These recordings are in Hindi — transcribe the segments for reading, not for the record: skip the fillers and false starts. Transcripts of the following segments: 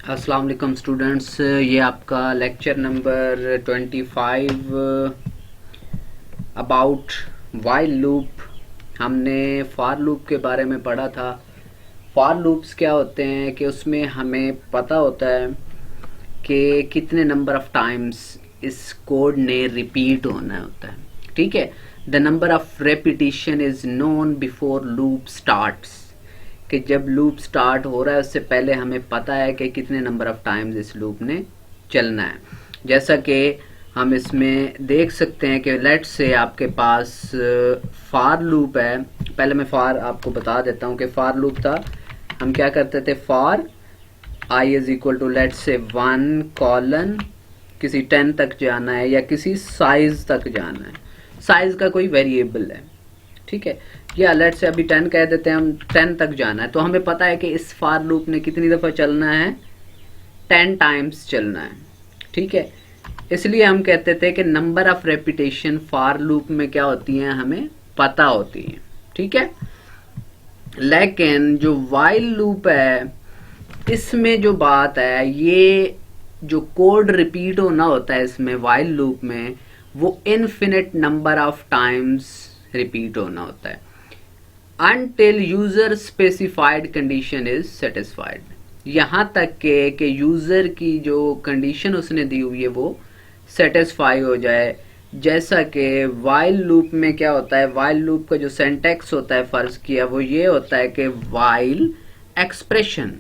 अस्सलाम वालेकुम स्टूडेंट्स, ये आपका lecture number 25 about while loop. हमने फॉर लूप के बारे में पढ़ा था। फॉर लूप्स क्या होते हैं कि उसमें हमें पता होता है कि कितने नंबर ऑफ टाइम्स इस कोड ने रिपीट होना होता है। ठीक है, the number of repetition is known before loop starts, कि जब लूप स्टार्ट हो रहा है उससे पहले हमें पता है कि कितने नंबर ऑफ टाइम्स इस लूप ने चलना है। जैसा कि हम इसमें देख सकते हैं कि लेट्स से आपके पास फॉर लूप है। पहले मैं फॉर आपको बता देता हूं कि फॉर लूप था, हम क्या करते थे, for i is equal to let's say 1 colon किसी 10 तक जाना है या किसी साइज तक जाना है। साइज का कोई वेरिएबल है, ठीक है, या लेट्स से अभी 10 कह देते हैं, हम 10 तक जाना है। तो हमें पता है कि इस फॉर लूप ने कितनी दफा चलना है, 10 टाइम्स चलना है। ठीक है, इसलिए हम कहते थे कि number of repetition for loop में क्या होती हैं हमें पता होती हैं। ठीक है, लेकिन जो वाइल लूप है इसमें जो बात है, ये जो कोड रिपीट होना होता है इसमें वाइल लूप में, वो infinite number of times repeat होना होता है until user specified condition is satisfied। यहां तक के यूजर की जो कंडीशन उसने दी हुई है वो सेटिस्फाई हो जाए। जैसा कि वाइल लूप में क्या होता है, वाइल लूप का जो सिंटैक्स होता है फर्ज किया वो ये होता है कि वाइल एक्सप्रेशन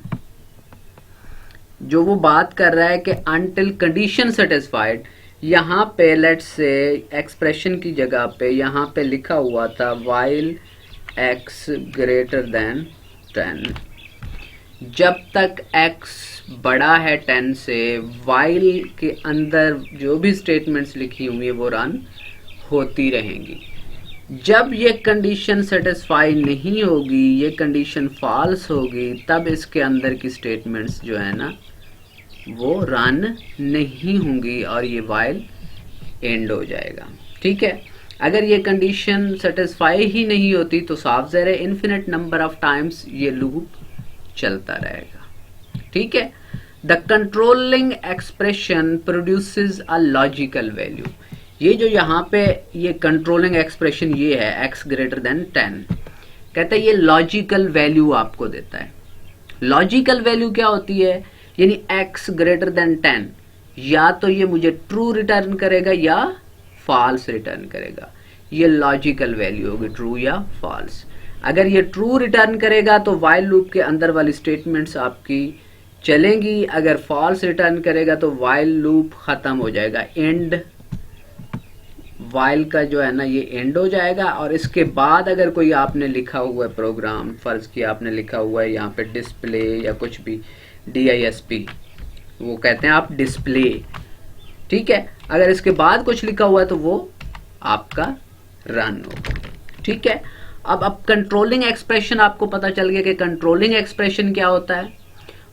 जो वो बात कर रहा है कि until कंडीशन सेटिस्फाइड, यहां पे लेट्स से एक्सप्रेशन की जगह पे यहां पे लिखा हुआ था वाइल x ग्रेटर देन 10। जब तक x बड़ा है 10 से, वाइल के अंदर जो भी स्टेटमेंट्स लिखी हुई है वो रन होती रहेंगी। जब ये कंडीशन सेटिस्फाई नहीं होगी, ये कंडीशन फॉल्स होगी, तब इसके अंदर की स्टेटमेंट्स जो है ना वो रन नहीं होंगी और ये वाइल एंड हो जाएगा। ठीक है, अगर ये कंडीशन सेटिस्फाई ही नहीं होती तो साफ ज़ाहिर है इन्फिनिट नंबर ऑफ टाइम्स ये लूप चलता रहेगा। ठीक है, the controlling expression produces a logical value. ये जो यहाँ पे ये कंट्रोलिंग एक्सप्रेशन ये है x ग्रेटर देन 10, कहते हैं ये लॉजिकल वैल्यू आपको देता है। लॉजिकल वैल्यू क्या होती है, यानी x ग्रेटर देन 10 या तो ये मुझे ट्रू रिटर्न करेगा या फॉल्स रिटर्न करेगा। ये लॉजिकल वैल्यू होगी, ट्रू या फॉल्स। अगर ये ट्रू रिटर्न करेगा तो वाइल लूप के अंदर वाली स्टेटमेंट्स आपकी चलेंगी, अगर फॉल्स रिटर्न करेगा तो वाइल लूप खत्म हो जाएगा, एंड वाइल का जो है ना ये एंड हो जाएगा। और इसके बाद अगर कोई आपने लिखा हुआ है प्रोग्राम, फर्ज किया आपने लिखा हुआ है यहाँ पे डिस्प्ले या कुछ भी DISP, वो कहते हैं आप डिस्प्ले, ठीक है, अगर इसके बाद कुछ लिखा हुआ है तो वो आपका रन होगा। ठीक है, अब कंट्रोलिंग एक्सप्रेशन आपको पता चल गया कि कंट्रोलिंग एक्सप्रेशन क्या होता है।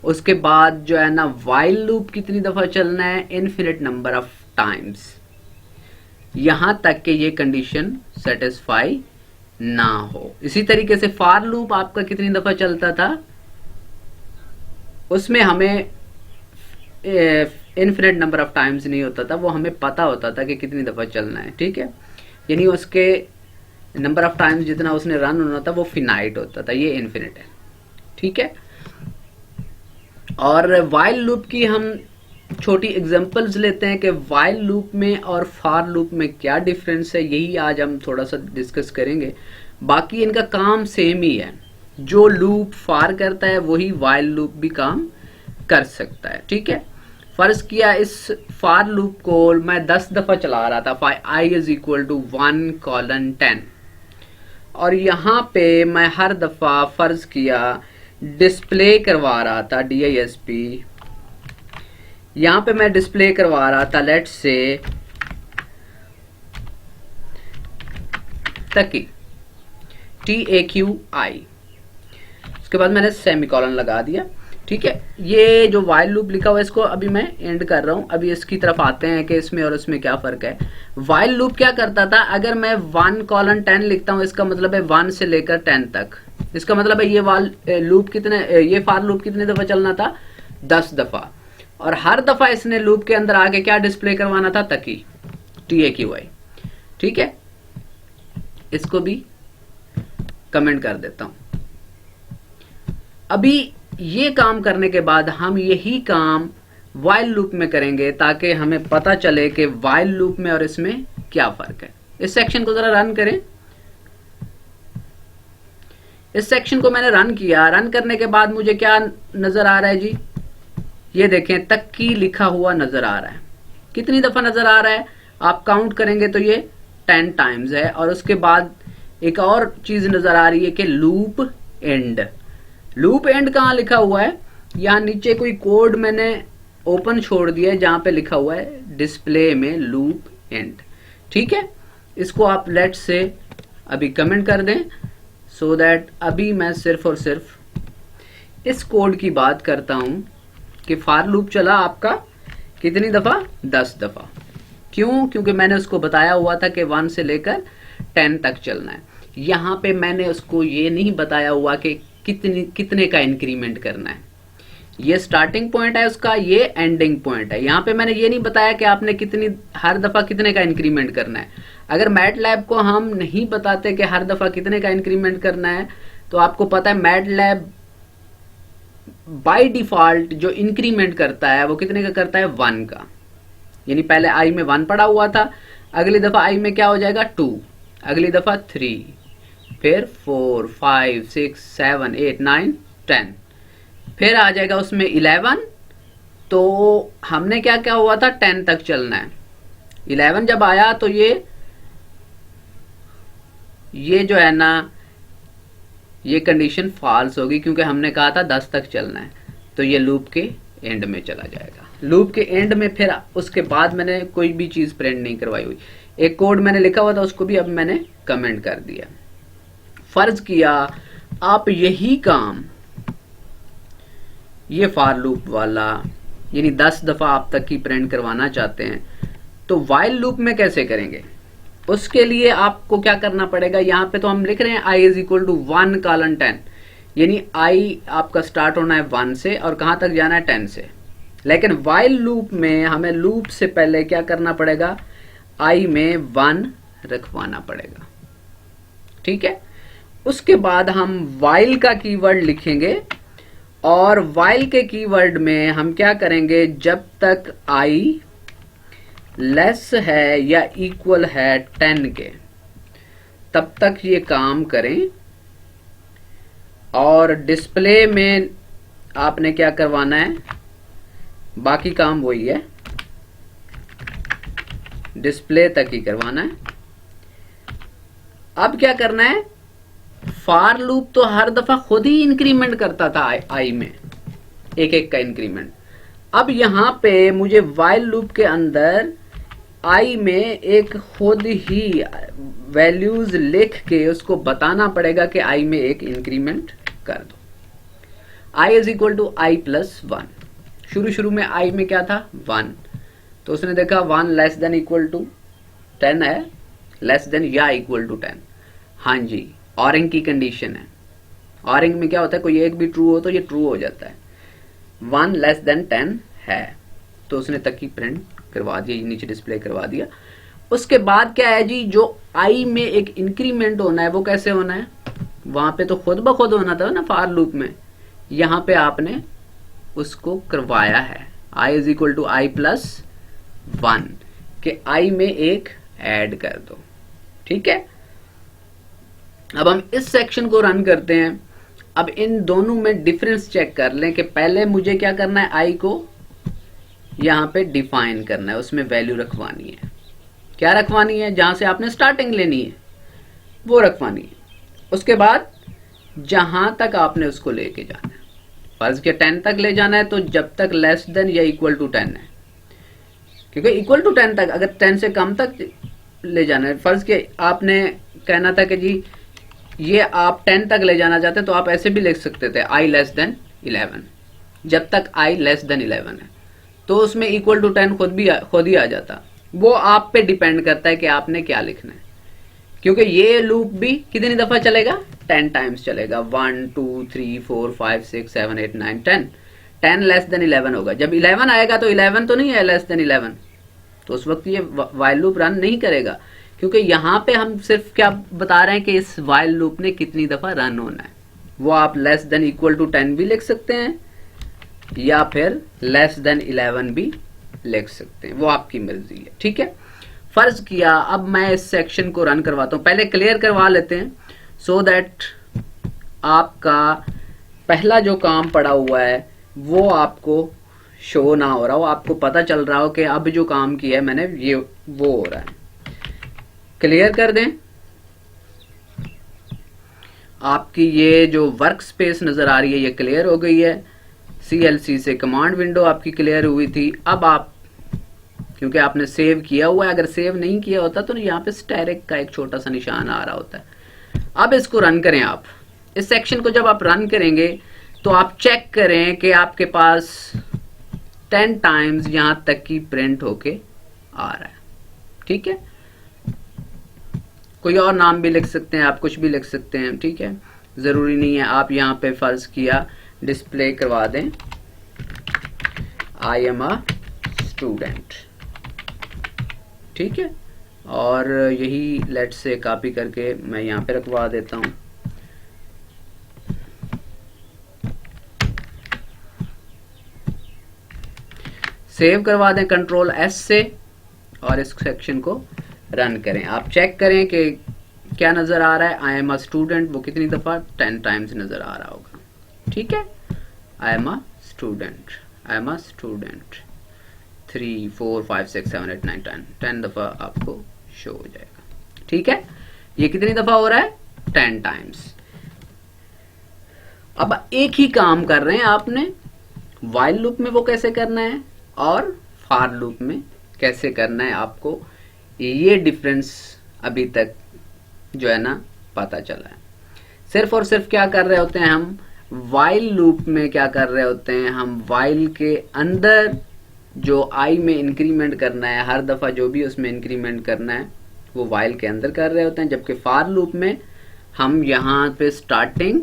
उसके बाद जो है ना वाइल लूप कितनी दफा चलना है, इनफिनिट नंबर ऑफ टाइम्स, यहां तक कि ये कंडीशन सेटिस्फाई ना हो। इसी तरीके से फॉर लूप आपका कितनी दफा चलता था, उसमें हमें इनफिनिट नंबर ऑफ टाइम्स नहीं होता था, वो हमें पता होता था कि कितनी दफा चलना है। ठीक है, यानी उसके नंबर ऑफ टाइम्स जितना उसने रन होना था वो फिनाइट होता था, ये इनफिनिट है। ठीक है, और वाइल लूप की हम छोटी एग्जांपल्स लेते हैं कि वाइल लूप में और फॉर लूप में क्या डिफरेंस है, यही आज हम थोड़ा सा डिस्कस करेंगे। बाकी इनका काम सेम ही है, जो लूप फॉर करता है वही वाइल लूप भी काम कर सकता है। ठीक है, फर्ज किया इस फॉर लूप को मैं 10 दफा चला रहा था, i is equal to 1 colon 10, और यहाँ पे मैं हर दफा फर्ज किया डिस्प्ले करवा रहा था, DISP, यहाँ पे मैं डिस्प्ले करवा रहा था लेट्स से तकी TAQI, उसके बाद मैंने सेमीकोलन लगा दिया। ठीक है, ये जो वाइल लूप लिखा हुआ है इसको अभी मैं एंड कर रहा हूं। अभी इसकी तरफ आते हैं कि इसमें और इसमें क्या फर्क है। वाइल लूप क्या करता था, अगर मैं 1 कॉलन 10 लिखता हूं, इसका मतलब है 1 से लेकर 10 तक, इसका मतलब है ये वाल लूप कितने, ये फॉर लूप कितने दफा चलना था, 10 दफा, और हर दफा इसने लूप के अंदर आके क्या डिस्प्ले करवाना था, तकी, TAQI। ठीक है, इसको भी कमेंट कर देता हूं। अभी ये काम करने के बाद हम यही काम वाइल लूप में करेंगे ताकि हमें पता चले कि वाइल लूप में और इसमें क्या फर्क है। इस सेक्शन को जरा रन करें। इस सेक्शन को मैंने रन किया। रन करने के बाद मुझे क्या नजर आ रहा है जी, ये देखें तक्की लिखा हुआ नजर आ रहा है। कितनी दफा नजर आ रहा है, आप काउंट करेंगे तो ये 10 टाइम्स है। और उसके बाद एक और चीज नजर आ रही है कि लूप एंड। लूप एंड कहां लिखा हुआ है, यहां नीचे कोई कोड मैंने ओपन छोड़ दिया है जहां पे लिखा हुआ है डिस्प्ले में लूप एंड। ठीक है, इसको आप लेट से अभी कमेंट कर दें, सो दैट अभी मैं सिर्फ और सिर्फ इस कोड की बात करता हूं कि फॉर लूप चला आपका कितनी दफा, 10 दफा। क्यों, क्योंकि मैंने उसको बताया हुआ था कि 1 से लेकर 10 तक चलना है। यहां पे मैंने उसको ये नहीं बताया हुआ कि कितने का इंक्रीमेंट करना है। ये स्टार्टिंग पॉइंट है उसका, ये एंडिंग पॉइंट है। यहां पे मैंने ये नहीं बताया कि आपने हर दफा कितने का इंक्रीमेंट करना है। अगर मैटलैब को हम नहीं बताते कि हर दफा कितने का इंक्रीमेंट करना है, तो आपको पता है मैटलैब बाय डिफॉल्ट जो इंक्रीमेंट करता है वो कितने का करता है, 1 का। यानी पहले आई में 1 पड़ा हुआ था, अगली दफा आई में क्या हो जाएगा, 2, अगली दफा 3, फिर 4, 5, 6, 7, 8, 9, 10, फिर आ जाएगा उसमें 11। तो हमने क्या क्या हुआ था, 10 तक चलना है। 11 जब आया तो ये जो है ना, ये कंडीशन फॉल्स होगी क्योंकि हमने कहा था 10 तक चलना है। तो ये लूप के एंड में चला जाएगा। लूप के एंड में फिर उसके बाद मैंने कोई भी चीज प्रिंट नहीं करवाई हुई। एक कोड मैंने लिखा हुआ था, उसको भी अब मैंने कमेंट कर दिया। फर्ज किया आप यही काम, ये फॉर लूप वाला, यानी 10 दफा आप तक की प्रिंट करवाना चाहते हैं, तो वाइल लूप में कैसे करेंगे। उसके लिए आपको क्या करना पड़ेगा, यहां पे तो हम लिख रहे हैं i is equal to 1 colon 10, यानी i आपका स्टार्ट होना है 1 से और कहां तक जाना है, 10 से। लेकिन वाइल लूप में हमें लूप से पहले क्या करना पड़ेगा, i में 1 रखवाना पड़ेगा। ठीक है, उसके बाद हम वाइल का कीवर्ड लिखेंगे और वाइल के कीवर्ड में हम क्या करेंगे, जब तक i लेस है या इक्वल है 10 के, तब तक ये काम करें। और डिस्प्ले में आपने क्या करवाना है, बाकी काम वही है, डिस्प्ले तक ही करवाना है। अब क्या करना है, फॉर लूप तो हर दफा खुद ही इंक्रीमेंट करता था आई में, एक एक का इंक्रीमेंट। अब यहां पे मुझे वाइल लूप के अंदर आई में एक खुद ही वैल्यूज लिख के उसको बताना पड़ेगा कि आई में एक इंक्रीमेंट कर दो। I is equal to I plus 1। शुरू में आई में क्या था, 1, तो उसने देखा 1 लेस देन इक्वल टू 10 है, लेस देन या इक्वल टू 10। हाँ जी, ऑरिंग की कंडीशन है। ऑरिंग में क्या होता है, कोई एक भी ट्रू हो तो ये ट्रू हो जाता है। 1 लेस देन 10 है, तो उसने तक की प्रिंट करवा दिया, नीचे डिस्प्ले करवा दिया। उसके बाद क्या है जी, जो आई में एक इंक्रीमेंट होना है वो कैसे होना है, वहां पे तो खुद ब खुद होना था ना फॉर लूप में, यहां पे आपने उसको करवाया है I is equal to I plus 1 के आई में एक ऐड कर दो। ठीक है, अब हम इस सेक्शन को रन करते हैं। अब इन दोनों में डिफरेंस चेक कर लें कि पहले मुझे क्या करना है, आई को यहां पे डिफाइन करना है, उसमें वैल्यू रखवानी है। क्या रखवानी है, जहां से आपने स्टार्टिंग लेनी है वो रखवानी है। उसके बाद जहां तक आपने उसको लेके जाना है, फर्ज के 10 तक ले जाना है, तो जब तक लेस देन या इक्वल टू 10 है, क्योंकि इक्वल टू 10 तक, अगर 10 से कम तक ले जाना है, फर्ज के आपने कहना था कि जी ये आप 10 तक ले जाना चाहते तो आप ऐसे भी लिख सकते थे आई लेस देन 11, जब तक आई लेस देन 11 है, तो उसमें इक्वल टू 10 खुद ही आ जाता। वो आप पे डिपेंड करता है कि आपने क्या लिखना है, क्योंकि ये लूप भी कितनी दफा चलेगा, 10 टाइम्स चलेगा। 1 2 3 4 5 6 7 8 9 10 10 लेस देन 11 होगा। जब 11 आएगा तो 11 तो नहीं है लेस देन 11, तो उस वक्त ये वाइल लूप रन नहीं करेगा, क्योंकि यहाँ पे हम सिर्फ क्या बता रहे हैं कि इस वाइल लूप ने कितनी दफा रन होना है। वो आप लेस देन इक्वल टू 10 भी लिख सकते हैं या फिर लेस देन 11 भी लिख सकते हैं, वो आपकी मर्जी है। ठीक है, फर्ज किया अब मैं इस सेक्शन को रन करवाता हूं, पहले क्लियर करवा लेते हैं सो दैट आपका पहला जो काम पड़ा हुआ है वो आपको शो ना हो रहा हो, आपको पता चल रहा हो कि अब जो काम किया है मैंने ये वो हो रहा है। क्लियर कर दें, आपकी ये जो वर्क स्पेस नजर आ रही है ये क्लियर हो गई है। CLC से कमांड विंडो आपकी क्लियर हुई थी। अब आप, क्योंकि आपने सेव किया हुआ है, अगर सेव नहीं किया होता तो यहाँ पे स्टेरिक का एक छोटा सा निशान आ रहा होता है। अब इसको रन करें आप। इस सेक्शन को जब आप रन करेंगे तो आप चेक करें कि आपके पास 10 टाइम्स यहां तक की प्रिंट होके आ रहा है। ठीक है, कोई और नाम भी लिख सकते हैं आप, कुछ भी लिख सकते हैं। ठीक है, जरूरी नहीं है आप यहां पे फर्ज किया डिस्प्ले करवा दें आई एम अ स्टूडेंट। ठीक है, और यही लेट से कॉपी करके मैं यहां पे रखवा देता हूं। सेव करवा दें कंट्रोल S से और इस सेक्शन को रन करें। आप चेक करें कि क्या नजर आ रहा है। आई एम अ स्टूडेंट वो कितनी दफा 10 टाइम्स नजर आ रहा होगा। ठीक है, I am a student, I am a student 3 4 5 6 7 8 9 10 दफा आपको शो हो जाएगा। ठीक है, ये कितनी दफा हो रहा है? 10 टाइम्स। अब एक ही काम कर रहे हैं आपने, वाइल लूप में वो कैसे करना है और फॉर लूप में कैसे करना है, आपको ये डिफरेंस अभी तक जो है ना पता चला है। सिर्फ और सिर्फ क्या कर रहे होते हैं हम, वाइल लूप में क्या कर रहे होते हैं हम, वाइल के अंदर जो आई में इंक्रीमेंट करना है, हर दफा जो भी उसमें इंक्रीमेंट करना है वो वाइल के अंदर कर रहे होते हैं। जबकि फॉर लूप में हम यहाँ पे स्टार्टिंग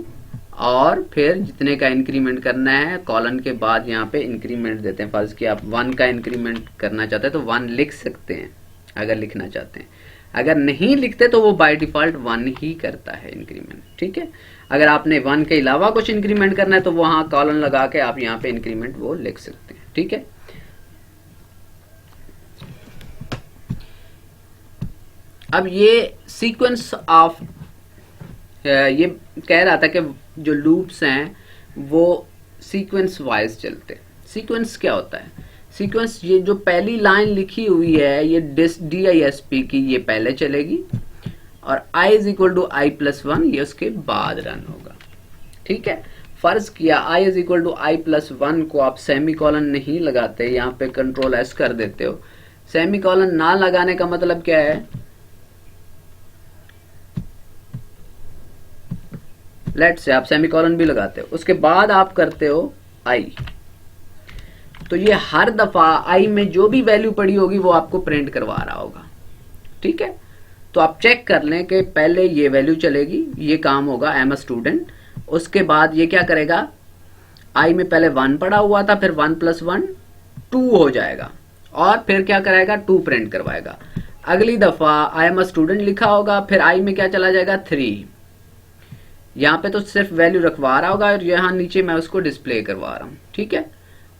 और फिर जितने का इंक्रीमेंट करना है कॉलन के बाद यहाँ पे इंक्रीमेंट देते हैं। फर्ज कि आप 1 का इंक्रीमेंट करना चाहते हैं तो 1 लिख सकते हैं अगर लिखना चाहते हैं, अगर नहीं लिखते तो वो बाय डिफॉल्ट 1 ही करता है इंक्रीमेंट। ठीक है, अगर आपने 1 के अलावा कुछ इंक्रीमेंट करना है तो वहां कॉलन लगा के आप यहाँ पे इंक्रीमेंट वो लिख सकते हैं। ठीक है, अब ये सीक्वेंस ऑफ, ये कह रहा था कि जो लूप्स हैं वो सीक्वेंस वाइज चलते हैं। सीक्वेंस क्या होता है? सीक्वेंस, ये जो पहली लाइन लिखी हुई है ये DISP की, ये पहले चलेगी और i = i+1 ये उसके बाद रन होगा। ठीक है, फर्ज किया i = i+1 को आप सेमीकोलन नहीं लगाते, यहाँ पे कंट्रोल S कर देते हो। सेमीकोलन ना लगाने का मतलब क्या है? लेट से आप सेमीकोलन भी लगाते हो, उसके बाद आप करते हो i, तो ये हर दफा i में जो भी वैल्यू पड़ी होगी वो आपको प्रिंट करवा रहा होगा। ठीक है, तो आप चेक कर लें कि पहले ये वैल्यू चलेगी, ये काम होगा आई एम अ स्टूडेंट, उसके बाद ये क्या करेगा, i में पहले 1 पड़ा हुआ था, फिर 1 + 1 2 हो जाएगा और फिर क्या कराएगा 2 प्रिंट करवाएगा। अगली दफा आई एम अ स्टूडेंट लिखा होगा, फिर i में क्या चला जाएगा 3, यहाँ पे तो सिर्फ वैल्यू रखवा रहा होगा और यहाँ नीचे मैं उसको डिस्प्ले करवा रहा हूँ। ठीक है,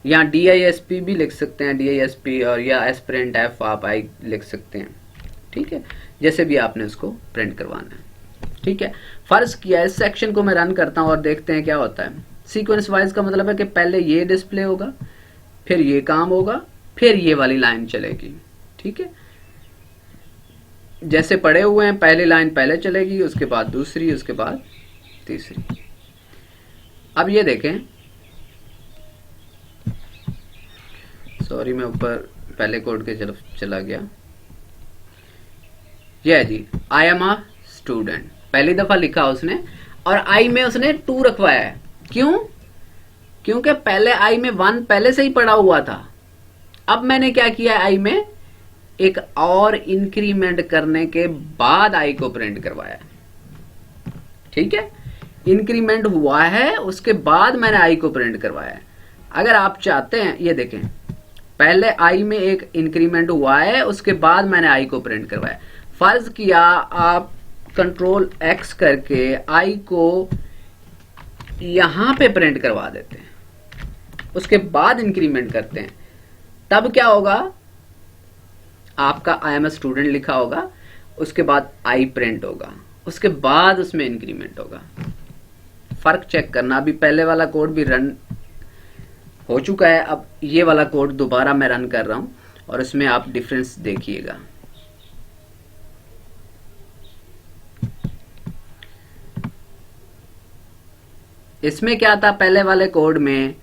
यहाँ DISP भी लिख सकते हैं, DISP और या sprintf आप i लिख सकते हैं। ठीक है, जैसे भी आपने उसको प्रिंट करवाना है। ठीक है, फर्ज किया इस सेक्शन को मैं रन करता हूँ और देखते हैं क्या होता है। सीक्वेंस वाइज का मतलब है कि पहले ये डिस्प्ले होगा, फिर ये काम होगा, फिर ये वाली लाइन चलेगी। ठीक है, जैसे पड़े हुए हैं, पहली लाइन पहले चलेगी, उसके बाद दूसरी, उसके बाद तीसरी। अब ये देखें, सॉरी मैं ऊपर पहले कोड के तरफ चला गया। ये जी आई एम अ स्टूडेंट पहली दफा लिखा उसने और आई में उसने 2 रखवाया है। क्यों? क्योंकि पहले आई में 1 पहले से ही पड़ा हुआ था। अब मैंने क्या किया, आई में एक और इंक्रीमेंट करने के बाद आई को प्रिंट करवाया। ठीक है, इंक्रीमेंट हुआ है उसके बाद मैंने आई को प्रिंट करवाया है। अगर आप चाहते हैं, ये देखें, पहले आई में एक इंक्रीमेंट हुआ है, उसके बाद मैंने आई को प्रिंट करवाया। फर्ज किया आप कंट्रोल एक्स करके आई को यहां पे प्रिंट करवा देते हैं, उसके बाद इंक्रीमेंट करते हैं, तब क्या होगा, आपका आई एम ए स्टूडेंट लिखा होगा, उसके बाद आई प्रिंट होगा, उसके बाद उसमें इंक्रीमेंट होगा। फर्क चेक करना। अभी पहले वाला कोड भी रन हो चुका है, अब ये वाला कोड दोबारा मैं रन कर रहा हूं और इसमें आप डिफरेंस देखिएगा। इसमें क्या था पहले वाले कोड में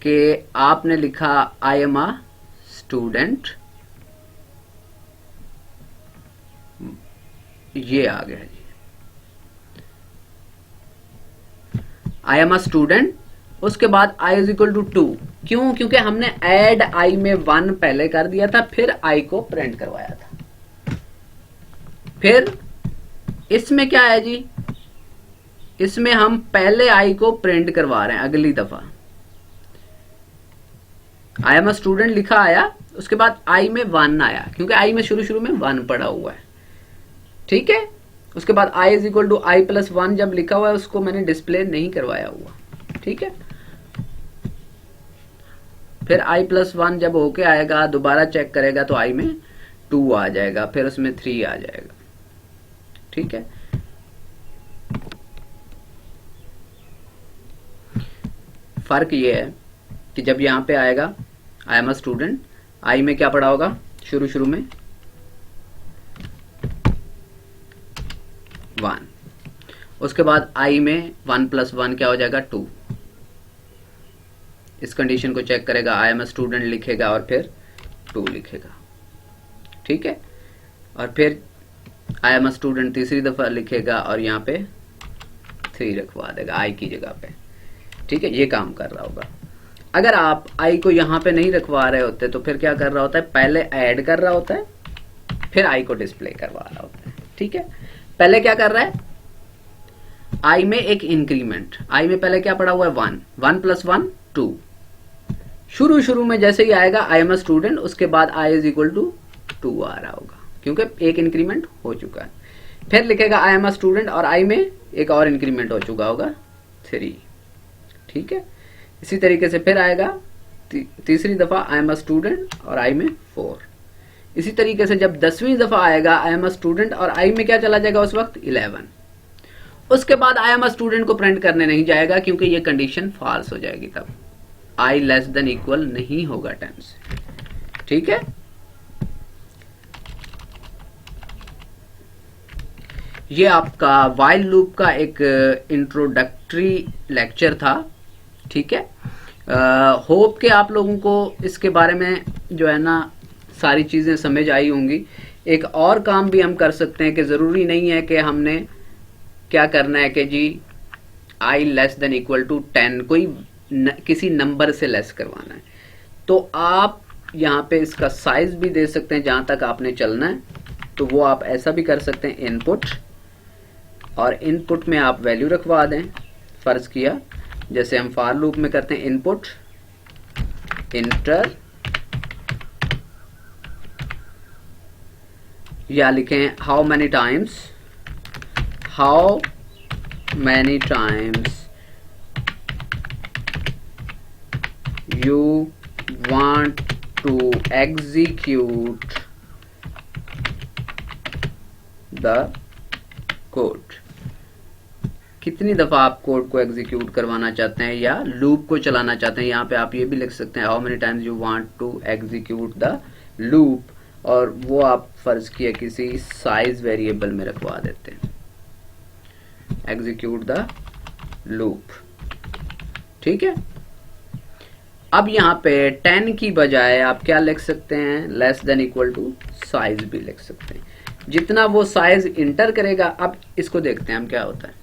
कि आपने लिखा आई एम अ स्टूडेंट, ये आ गया जी, आई एम अ स्टूडेंट, उसके बाद आई इज इक्वल टू 2। क्यों? क्योंकि हमने ऐड आई में 1 पहले कर दिया था, फिर आई को प्रिंट करवाया था। फिर इसमें क्या है जी, इसमें हम पहले आई को प्रिंट करवा रहे हैं अगली दफा। आई एम अ स्टूडेंट लिखा आया, उसके बाद आई में 1 आया, क्योंकि आई में शुरू में 1 पड़ा हुआ है, ठीक है। उसके बाद I is equal to I plus 1 जब लिखा हुआ है, उसको मैंने डिस्प्ले नहीं करवाया हुआ, ठीक है। फिर आई प्लस 1 जब होके आएगा, दोबारा चेक करेगा तो आई में 2 आ जाएगा, फिर उसमें 3 आ जाएगा, ठीक है। फर्क ये है कि जब यहां पे आएगा आई एम अ स्टूडेंट, आई में क्या पड़ा होगा, शुरू में 1, उसके बाद आई में 1 प्लस 1 क्या हो जाएगा 2। इस कंडीशन को चेक करेगा, आई एम अ स्टूडेंट लिखेगा और फिर 2 लिखेगा, ठीक है। और फिर आई एम अ स्टूडेंट तीसरी दफा लिखेगा और यहाँ पे 3 रखवा देगा आई की जगह पे, ठीक है। ये काम कर रहा होगा। अगर आप आई को यहां पे नहीं रखवा रहे होते तो फिर क्या कर रहा होता है, पहले ऐड कर रहा होता है, फिर आई को डिस्प्ले करवा रहा होता है, ठीक है। पहले क्या कर रहा है, आई में एक इंक्रीमेंट, आई में पहले क्या पड़ा हुआ है 1 प्लस 1 2। शुरू में जैसे ही आएगा आई एम अ स्टूडेंट, उसके बाद आई इज इक्वल टू 2 आ रहा होगा, क्योंकि एक इंक्रीमेंट हो चुका है। फिर लिखेगा आई एम अ स्टूडेंट और आई में एक और इंक्रीमेंट हो चुका होगा 3, ठीक है। इसी तरीके से फिर आएगा तीसरी दफा आई एम अ स्टूडेंट और आई में 4। इसी तरीके से जब 10वीं दफा आएगा आई एम अ स्टूडेंट और आई में क्या चला जाएगा उस वक्त 11। उसके बाद आई एम अ स्टूडेंट को प्रिंट करने नहीं जाएगा, क्योंकि ये कंडीशन फॉल्स हो जाएगी, तब आई लेस देन इक्वल नहीं होगा 10 से, ठीक है। ये आपका व्हाइल लूप का एक इंट्रोडक्टरी लेक्चर था, ठीक है। होप के आप लोगों को इसके बारे में जो है ना सारी चीजें समझ आई होंगी। एक और काम भी हम कर सकते हैं कि जरूरी नहीं है कि हमने क्या करना है कि जी आई लेस देन इक्वल टू 10 किसी नंबर से लेस करवाना है, तो आप यहाँ पे इसका साइज भी दे सकते हैं जहां तक आपने चलना है, तो वो आप ऐसा भी कर सकते हैं, इनपुट, और इनपुट में आप वैल्यू रखवा दें। फर्ज किया जैसे हम फॉर लूप में करते हैं, इनपुट इंटर, या लिखें how many times you want to execute the code, कितनी दफा आप कोड को एग्जीक्यूट करवाना चाहते हैं या लूप को चलाना चाहते हैं। यहाँ पे आप ये भी लिख सकते हैं how many times you want to execute the loop, और वो आप फर्ज किया किसी साइज वेरिएबल में रखवा देते हैं, एग्जीक्यूट द लूप, ठीक है। अब यहाँ पे 10 की बजाय आप क्या लिख सकते हैं, less than equal to size भी लिख सकते हैं। जितना वो साइज इंटर करेगा, अब इसको देखते हैं हम क्या होता है।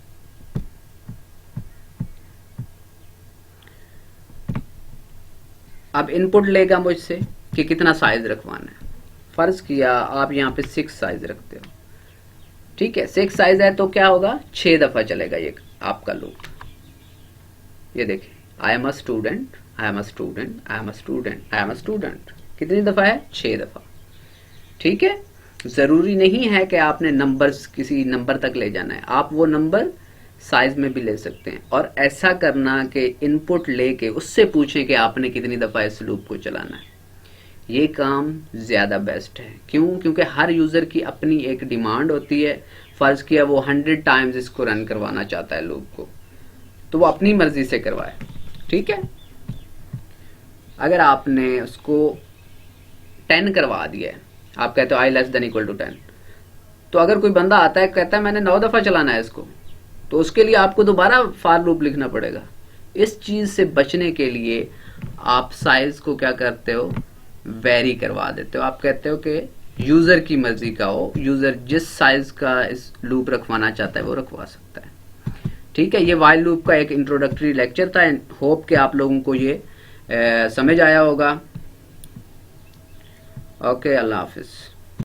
अब इनपुट लेगा मुझसे कि कितना साइज रखवाना है। फर्ज किया आप यहाँ पे 6 साइज रखते हो, ठीक है। 6 साइज है तो क्या होगा, 6 दफा चलेगा ये आपका लूप। ये देखिए I am a student I am a student, I am a student, I am a student. कितनी दफा है? 6 दफा। ठीक है, जरूरी नहीं है कि आपने नंबर्स किसी नंबर तक ले जाना है, आप वो नंबर साइज में भी ले सकते हैं। और ऐसा करना कि इनपुट लेके उससे पूछें कि आपने कितनी दफा इस लूप को चलाना है, ये काम ज्यादा बेस्ट है। क्यों? क्योंकि हर यूजर की अपनी एक डिमांड होती है। फर्ज किया वो 100 टाइम्स इसको रन करवाना चाहता है लूप को, तो वो अपनी मर्जी से करवाए। ठीक है, अगर आपने उसको 10 करवा दिया है, आप कहते हो आई लेस देन इक्वल टू 10, तो अगर कोई बंदा आता है कहता है मैंने 9 दफा चलाना है इसको, तो उसके लिए आपको दोबारा फॉर लूप लिखना पड़ेगा। इस चीज से बचने के लिए आप साइज को क्या करते हो? वेरी करवा देते हो। आप कहते हो कि यूजर की मर्जी का हो, यूजर जिस साइज का इस लूप रखवाना चाहता है वो रखवा सकता है। ठीक है, ये वाइल लूप का एक इंट्रोडक्टरी लेक्चर था। होप कि आप लोगों को ये समझ आया होगा। ओके, अल्लाह हाफिज।